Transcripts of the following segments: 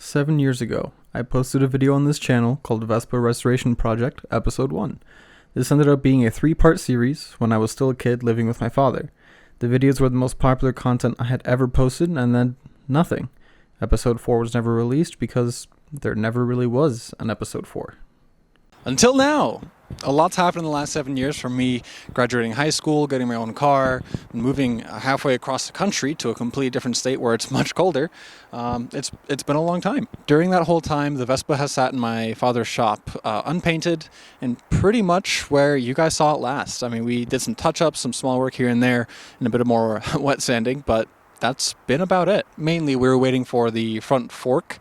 7 years ago, I posted a video on this channel called Vespa Restoration Project, Episode 1. This ended up being a 3-part series when I was still a kid living with my father. The videos were the most popular content I had ever posted, and then nothing. Episode 4 was never released because there never really was an Episode 4. Until now! A lot's happened in the last 7 years, from me graduating high school, getting my own car, moving halfway across the country to a completely different state where it's much colder. It's been a long time. During that whole time, the Vespa has sat in my father's shop, unpainted, and pretty much where you guys saw it last. I mean, we did some touch-ups, some small work here and there, and a bit of more wet sanding, but that's been about it. Mainly, we were waiting for the front fork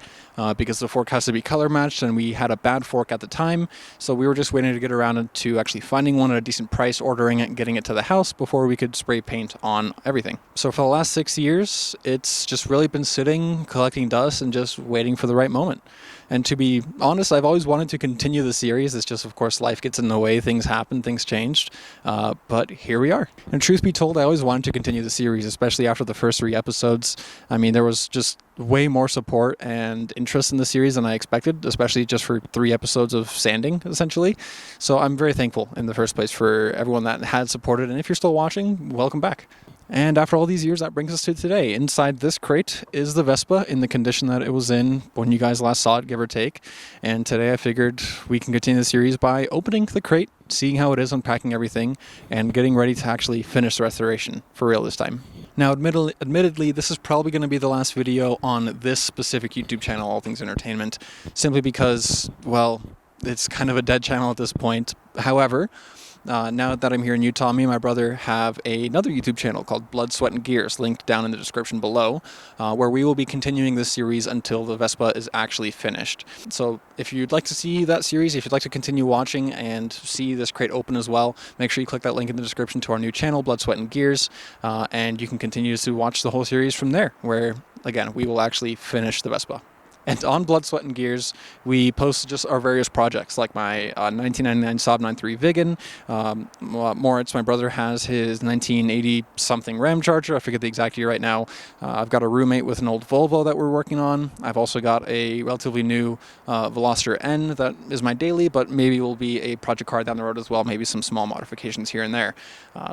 because the fork has to be color matched, and we had a bad fork at the time, so we were just waiting to get around to actually finding one at a decent price, ordering it, and getting it to the house before we could spray paint on everything. So for the last 6 years, it's just really been sitting, collecting dust, and just waiting for the right moment. And to be honest, I've always wanted to continue the series. It's just, of course, life gets in the way, things happen, things changed. But here we are. And truth be told, I always wanted to continue the series, especially after the first 3 episodes. I mean, there was just way more support and interest in the series than I expected, especially just for 3 episodes of sanding, essentially. So I'm very thankful in the first place for everyone that had supported. And if you're still watching, welcome back. And after all these years, that brings us to today. Inside this crate is the Vespa in the condition that it was in when you guys last saw it, give or take. And today I figured we can continue the series by opening the crate, seeing how it is, unpacking everything, and getting ready to actually finish the restoration for real this time. Now, admittedly, this is probably going to be the last video on this specific YouTube channel, All Things Entertainment, simply because, well, it's kind of a dead channel at this point. However, now that I'm here in Utah, me and my brother have another YouTube channel called Blood, Sweat, and Gears, linked down in the description below, where we will be continuing this series until the Vespa is actually finished. So if you'd like to see that series, if you'd like to continue watching and see this crate open as well, make sure you click that link in the description to our new channel, Blood, Sweat, and Gears, and you can continue to watch the whole series from there, where, again, we will actually finish the Vespa. And on Blood, Sweat, and Gears, we post just our various projects, like my 1999 Saab 9.3 Viggen. Moritz, my brother, has his 1980-something Ram Charger. I forget the exact year right now. I've got a roommate with an old Volvo that we're working on. I've also got a relatively new Veloster N that is my daily, but maybe will be a project car down the road as well, maybe some small modifications here and there.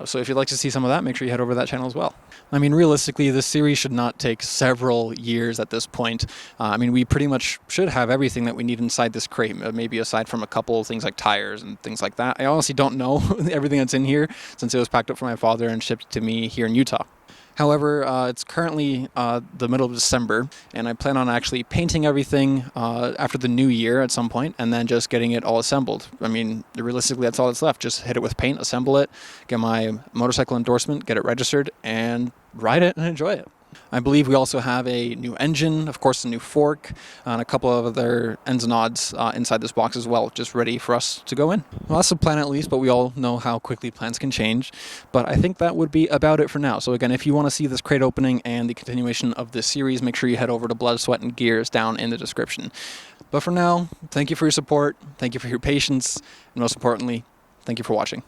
So if you'd like to see some of that, make sure you head over to that channel as well. I mean, realistically, this series should not take several years at this point. I mean, we pretty much should have everything that we need inside this crate, maybe aside from a couple of things like tires and things like that. I honestly don't know everything that's in here, since it was packed up for my father and shipped to me here in Utah. However, it's currently the middle of December, and I plan on actually painting everything after the new year at some point, and then just getting it all assembled. I mean, realistically, that's all that's left. Just hit it with paint, assemble it, get my motorcycle endorsement, get it registered, and ride it and enjoy it. I believe we also have a new engine, of course, a new fork, and a couple of other ends and odds inside this box as well, just ready for us to go in. Well, that's the plan at least, but we all know how quickly plans can change. But I think that would be about it for now. So again, if you want to see this crate opening and the continuation of this series, make sure you head over to Blood, Sweat, and Gears down in the description. But for now, thank you for your support, thank you for your patience, and most importantly, thank you for watching.